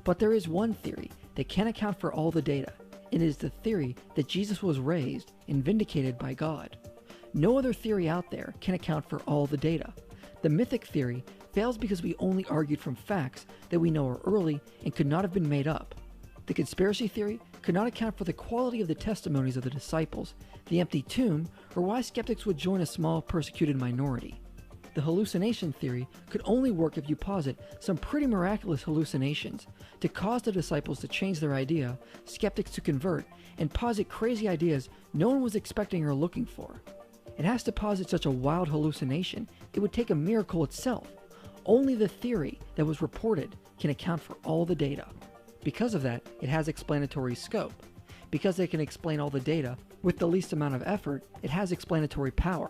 But there is one theory that can account for all the data. It is the theory that Jesus was raised and vindicated by God. No other theory out there can account for all the data. The mythic theory fails because we only argued from facts that we know are early and could not have been made up. The conspiracy theory could not account for the quality of the testimonies of the disciples, the empty tomb, or why skeptics would join a small persecuted minority. The hallucination theory could only work if you posit some pretty miraculous hallucinations to cause the disciples to change their idea, skeptics to convert, and posit crazy ideas no one was expecting or looking for. It has to posit such a wild hallucination, it would take a miracle itself. Only the theory that was reported can account for all the data. Because of that, it has explanatory scope. Because it can explain all the data with the least amount of effort, it has explanatory power.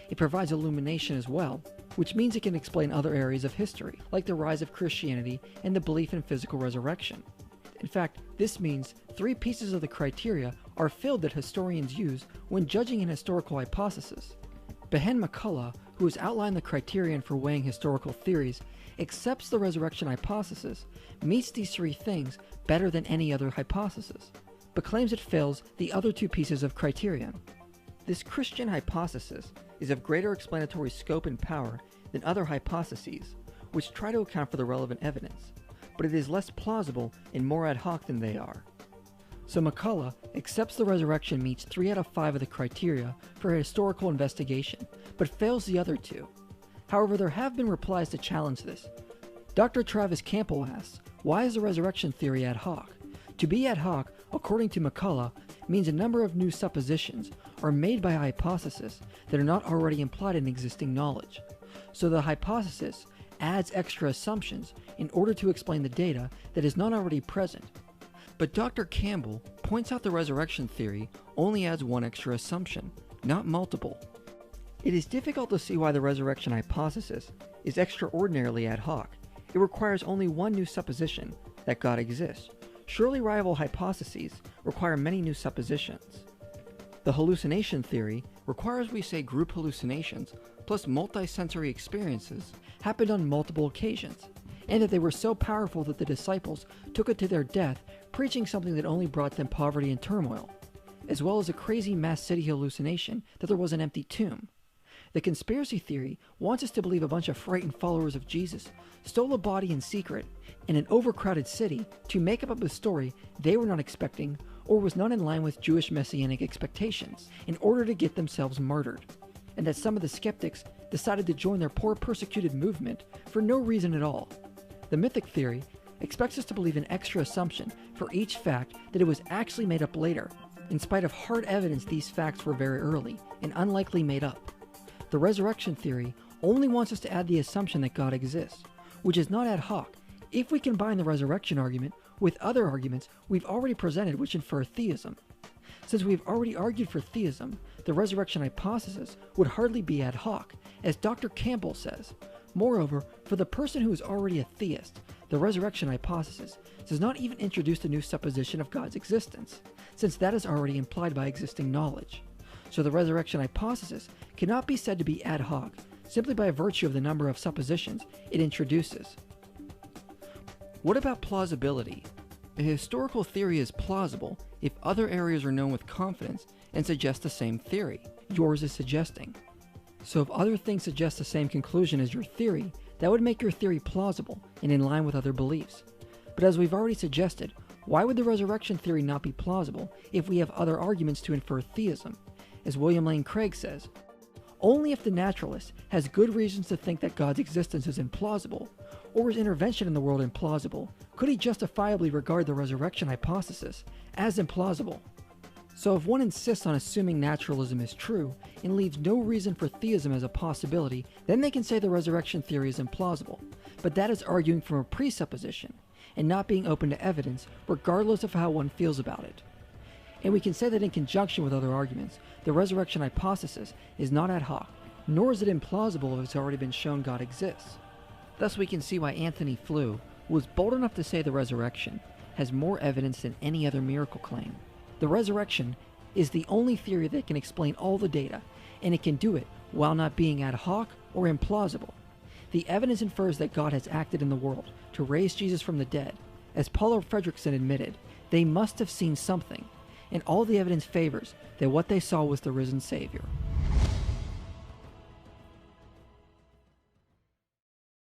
It provides illumination as well, which means it can explain other areas of history, like the rise of Christianity and the belief in physical resurrection. In fact, this means 3 pieces of the criteria are filled that historians use when judging an historical hypothesis. Behen McCullough, who has outlined the criterion for weighing historical theories, accepts the resurrection hypothesis, meets these 3 things better than any other hypothesis, but claims it fails the other 2 pieces of criterion. This Christian hypothesis is of greater explanatory scope and power than other hypotheses, which try to account for the relevant evidence, but it is less plausible and more ad hoc than they are. So McCullough accepts the resurrection meets 3 out of 5 of the criteria for a historical investigation, but fails the other 2. However, there have been replies to challenge this. Dr. Travis Campbell asks, why is the resurrection theory ad hoc? To be ad hoc, according to McCullough, means a number of new suppositions are made by a hypothesis that are not already implied in existing knowledge. So the hypothesis adds extra assumptions in order to explain the data that is not already present. But Dr. Campbell points out the resurrection theory only adds 1 extra assumption, not multiple. It is difficult to see why the resurrection hypothesis is extraordinarily ad hoc. It requires only 1 new supposition, that God exists. Surely rival hypotheses require many new suppositions. The hallucination theory requires we say group hallucinations plus multi-sensory experiences happened on multiple occasions, and that they were so powerful that the disciples took it to their death, preaching something that only brought them poverty and turmoil, as well as a crazy mass city hallucination that there was an empty tomb. The conspiracy theory wants us to believe a bunch of frightened followers of Jesus stole a body in secret in an overcrowded city to make up a story they were not expecting or was not in line with Jewish messianic expectations in order to get themselves murdered, and that some of the skeptics decided to join their poor persecuted movement for no reason at all. The mythic theory expects us to believe an extra assumption for each fact that it was actually made up later, in spite of hard evidence these facts were very early and unlikely made up. The resurrection theory only wants us to add the assumption that God exists, which is not ad hoc if we combine the resurrection argument with other arguments we've already presented which infer theism. Since we've already argued for theism, the resurrection hypothesis would hardly be ad hoc, as Dr. Campbell says. Moreover, for the person who is already a theist, the resurrection hypothesis does not even introduce a new supposition of God's existence, since that is already implied by existing knowledge. So the resurrection hypothesis cannot be said to be ad hoc simply by virtue of the number of suppositions it introduces. What about plausibility? A historical theory is plausible if other areas are known with confidence and suggest the same theory yours is suggesting. So if other things suggest the same conclusion as your theory, that would make your theory plausible and in line with other beliefs. But as we've already suggested, why would the resurrection theory not be plausible if we have other arguments to infer theism? As William Lane Craig says, only if the naturalist has good reasons to think that God's existence is implausible, or his intervention in the world implausible, could he justifiably regard the resurrection hypothesis as implausible. So if one insists on assuming naturalism is true and leaves no reason for theism as a possibility, then they can say the resurrection theory is implausible. But that is arguing from a presupposition, and not being open to evidence regardless of how one feels about it. And we can say that in conjunction with other arguments, the resurrection hypothesis is not ad hoc, nor is it implausible if it's already been shown God exists. Thus we can see why Anthony Flew was bold enough to say the resurrection has more evidence than any other miracle claim. The resurrection is the only theory that can explain all the data, and it can do it while not being ad hoc or implausible. The evidence infers that God has acted in the world to raise Jesus from the dead, As Paula Fredrickson admitted, they must have seen something, and all the evidence favors that what they saw was the risen Savior.